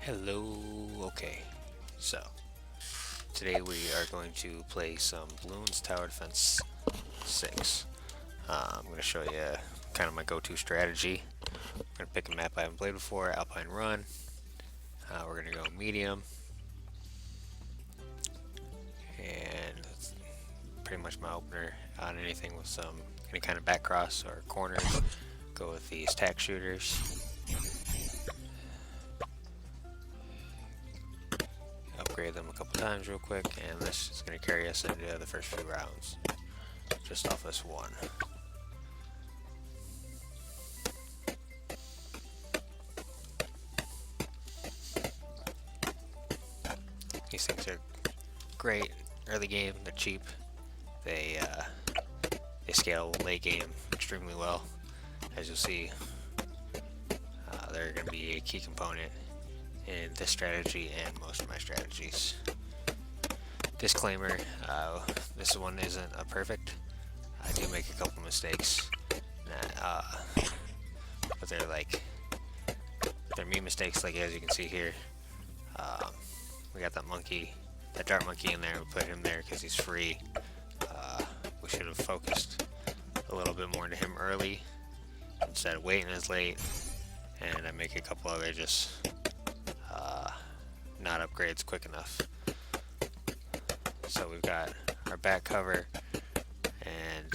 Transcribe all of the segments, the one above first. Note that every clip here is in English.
Hello, okay, so today we are going to play some Bloons TD6. I'm going to show you kind of my go-to strategy. I'm going to pick a map I haven't played before, Alpine Run. We're going to go medium, and that's pretty much my opener on anything with any kind of back cross or corners. Go with these tack shooters. Upgrade them a couple times real quick, and this is going to carry us into the first few rounds just off this one. These things are great early game. They're cheap. They scale late game extremely well. As you'll see, they're going to be a key component in this strategy and most of my strategies. Disclaimer, this one isn't a perfect. I do make a couple mistakes, but they're me mistakes, like as you can see here. We got that dart monkey in there. We put him there because he's free. We should have focused a little bit more into him early instead of waiting as late, and I make a couple other just not upgrades quick enough. So we've got our back cover and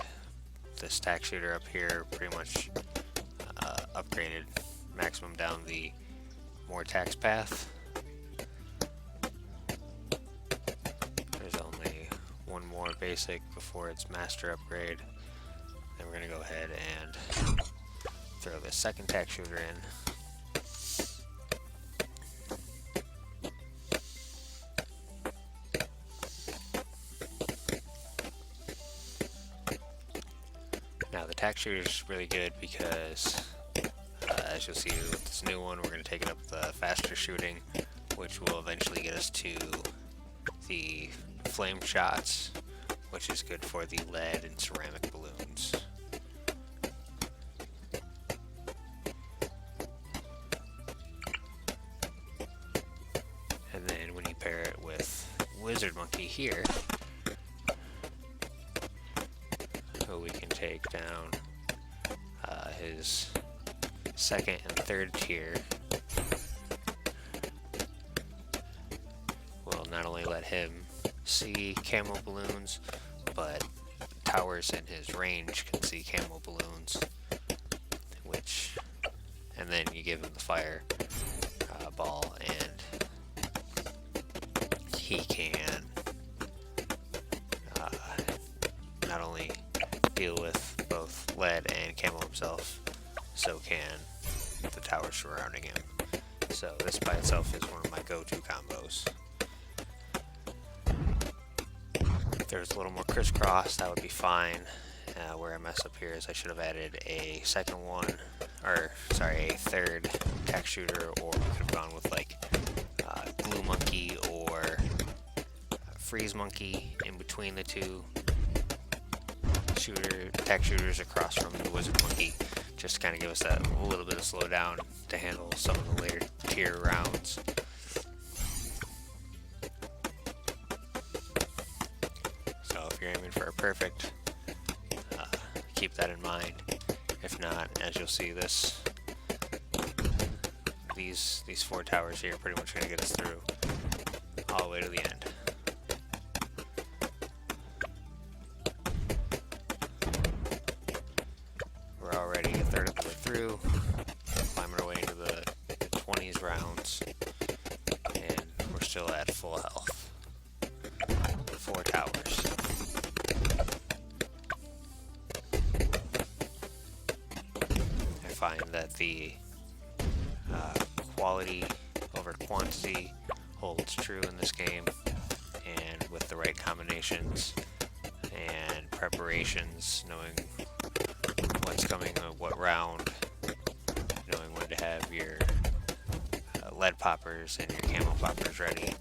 this tack shooter up here pretty much upgraded maximum down the more tax path. There's only one more basic before its master upgrade. Then we're going to go ahead and throw the second tack shooter in. Now the tack shooter is really good because, as you'll see with this new one, we're going to take it up the faster shooting, which will eventually get us to the flame shots, which is good for the lead and ceramic balloons. And then when you pair it with Wizard Monkey here, we can take down his second and third tier. Will not only let him see camo balloons, but towers in his range can see camo balloons, and then you give him the fire ball, and he can not only deal with both lead and camo himself, so can the towers surrounding him. So this by itself is one of my go-to combos. If there's a little more crisscross, that would be fine. Where I mess up here is I should have added a third tack shooter, or we could have gone with like glue monkey or freeze monkey in between the two tack shooters across from the wizard monkey, just to kind of give us that little bit of slowdown to handle some of the later tier rounds. So if you're aiming for a perfect, keep that in mind. If not, as you'll see, these four towers here are pretty much going to get us through all the way to the end. We're already a third of the way through, climbing our way into the 20s rounds, and we're still at full health. 4 towers. I find that the quality over quantity holds true in this game, and with the right combinations and preparations, knowing what's coming at what round, knowing when to have your lead poppers and your camo poppers ready,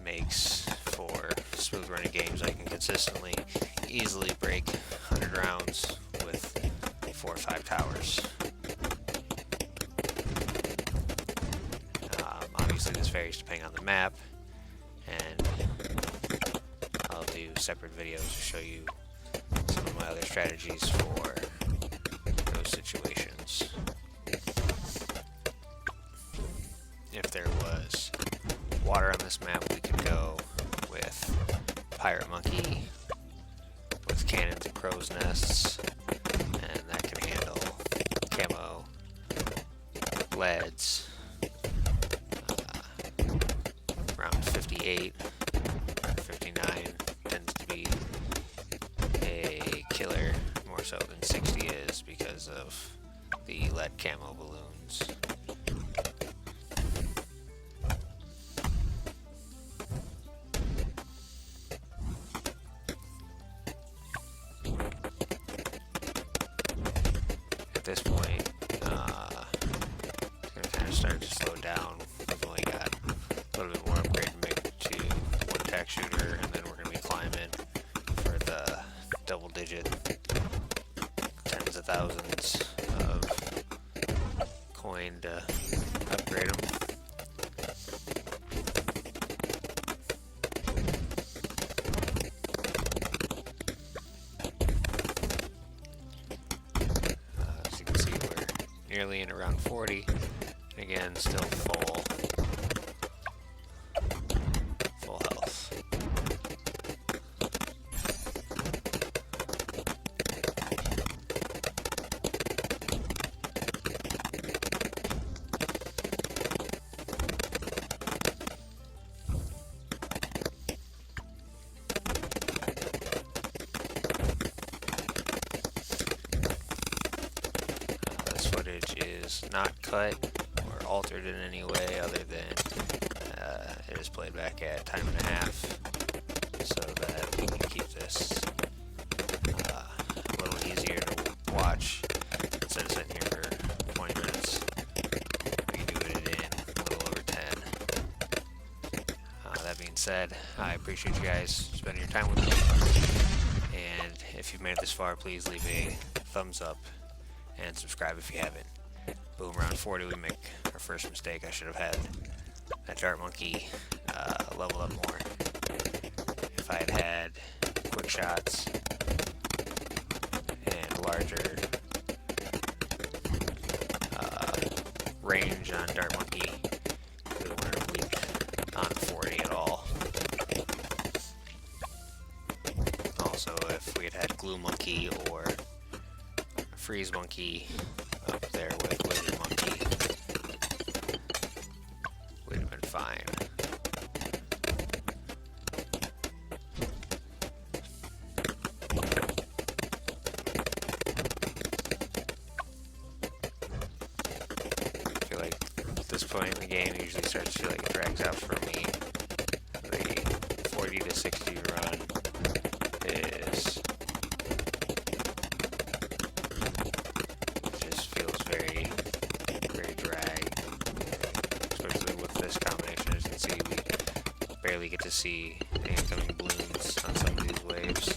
makes for smooth running games. I can consistently, easily break 100 rounds with 4 or 5 towers. obviously this varies depending on the map, and I'll do separate videos to show you some of my other strategies for those situations. If there was water on this map, we could go with Pirate Monkey with cannons and crow's nests, and that can handle camo, leads, around 58, 59 tends to be a killer, more so than 60 is because of the lead camo balloons. At this point, it's going to kind of start to slow down. We've only got a little bit more upgrade to make to one tack shooter, and then we're going to be climbing for the double-digit tens of thousands of coin to upgrade them. As you can see, we're nearly in around 40, and again, still full health. This footage is not cut or altered in any way other than it is played back at time and a half so that we can keep this a little easier to watch. Instead of sitting here for 20 minutes, we can do it in a little over 10. That being said, I appreciate you guys spending your time with me, and if you've made it this far, please leave a thumbs up and subscribe if you haven't. Boom, round 40 we make our first mistake. I should have had that dart monkey level up more. If I had had quick shots and larger range on dart monkey, we weren't weak on 40 at all. Also, if we had had glue monkey or freeze monkey up there with wizard monkey, we'd have been fine. I feel like at this point in the game it usually starts to feel like it drags out for me. The 40 to 60 run is just feels very drag, especially with this combination. As you can see, we barely get to see the incoming balloons on some of these waves.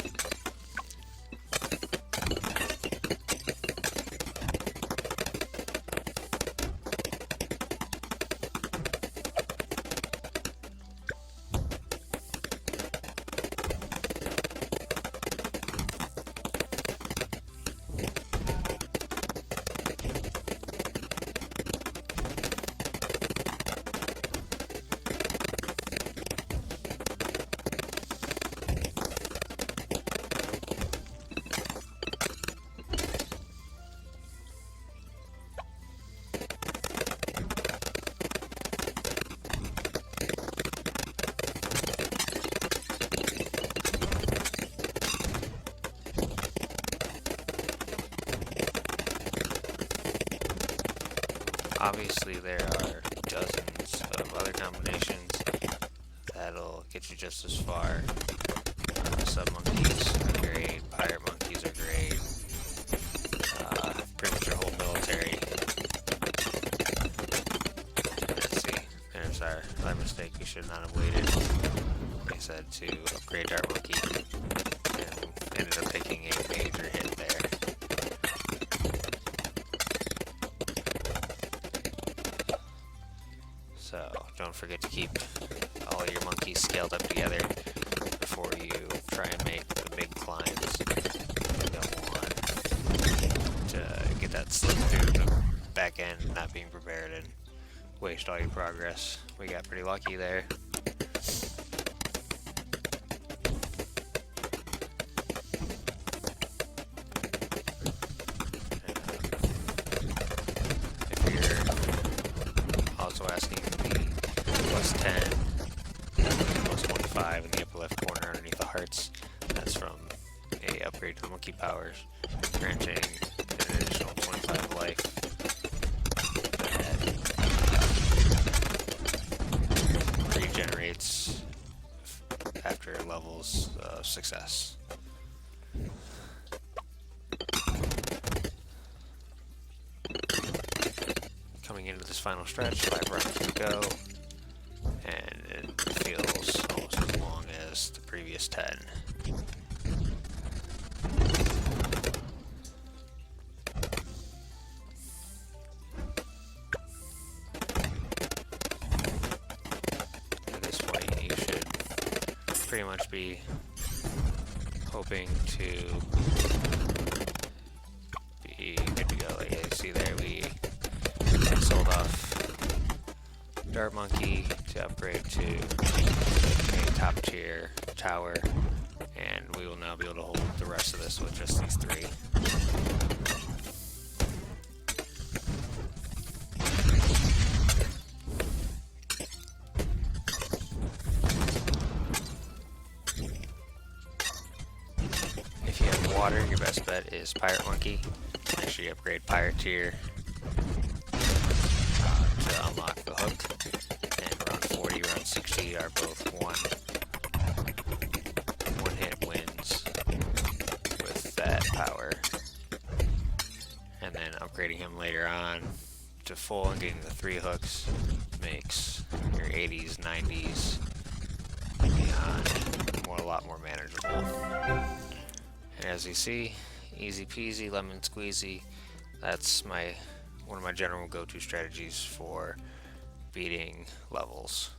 Obviously there are dozens of other combinations that'll get you just as far. Sub monkeys are great, pirate monkeys are great, pretty much your whole military. Let's see, there's our mistake. We should not have waited, like I said, to upgrade dart monkey, and ended up taking a major hit there. So don't forget to keep all your monkeys scaled up together before you try and make the big climbs. You don't want to get that slip through the back end not being prepared and waste all your progress. We got pretty lucky there. If you're also asking the plus 10, plus 25 in the upper left corner underneath the hearts, that's from a upgrade to the monkey powers, granting an additional 25 life. Regenerates after levels of success. Coming into this final stretch, 5 runs to go, and it feels almost as long as the previous 10. Pretty much be hoping to be good to go. Like you see there, we sold off Dart Monkey to upgrade to a top tier tower, and we will now be able to hold the rest of this with just these 3. Water, your best bet is Pirate Monkey. Make sure you upgrade Pirate tier to unlock the hook. And round 40, round 60 are both one hit wins with that power. And then upgrading him later on to full and getting the 3 hooks makes your 80s, 90s, and beyond a lot more manageable. And as you see, easy peasy, lemon squeezy. That's one of my general go-to strategies for beating levels.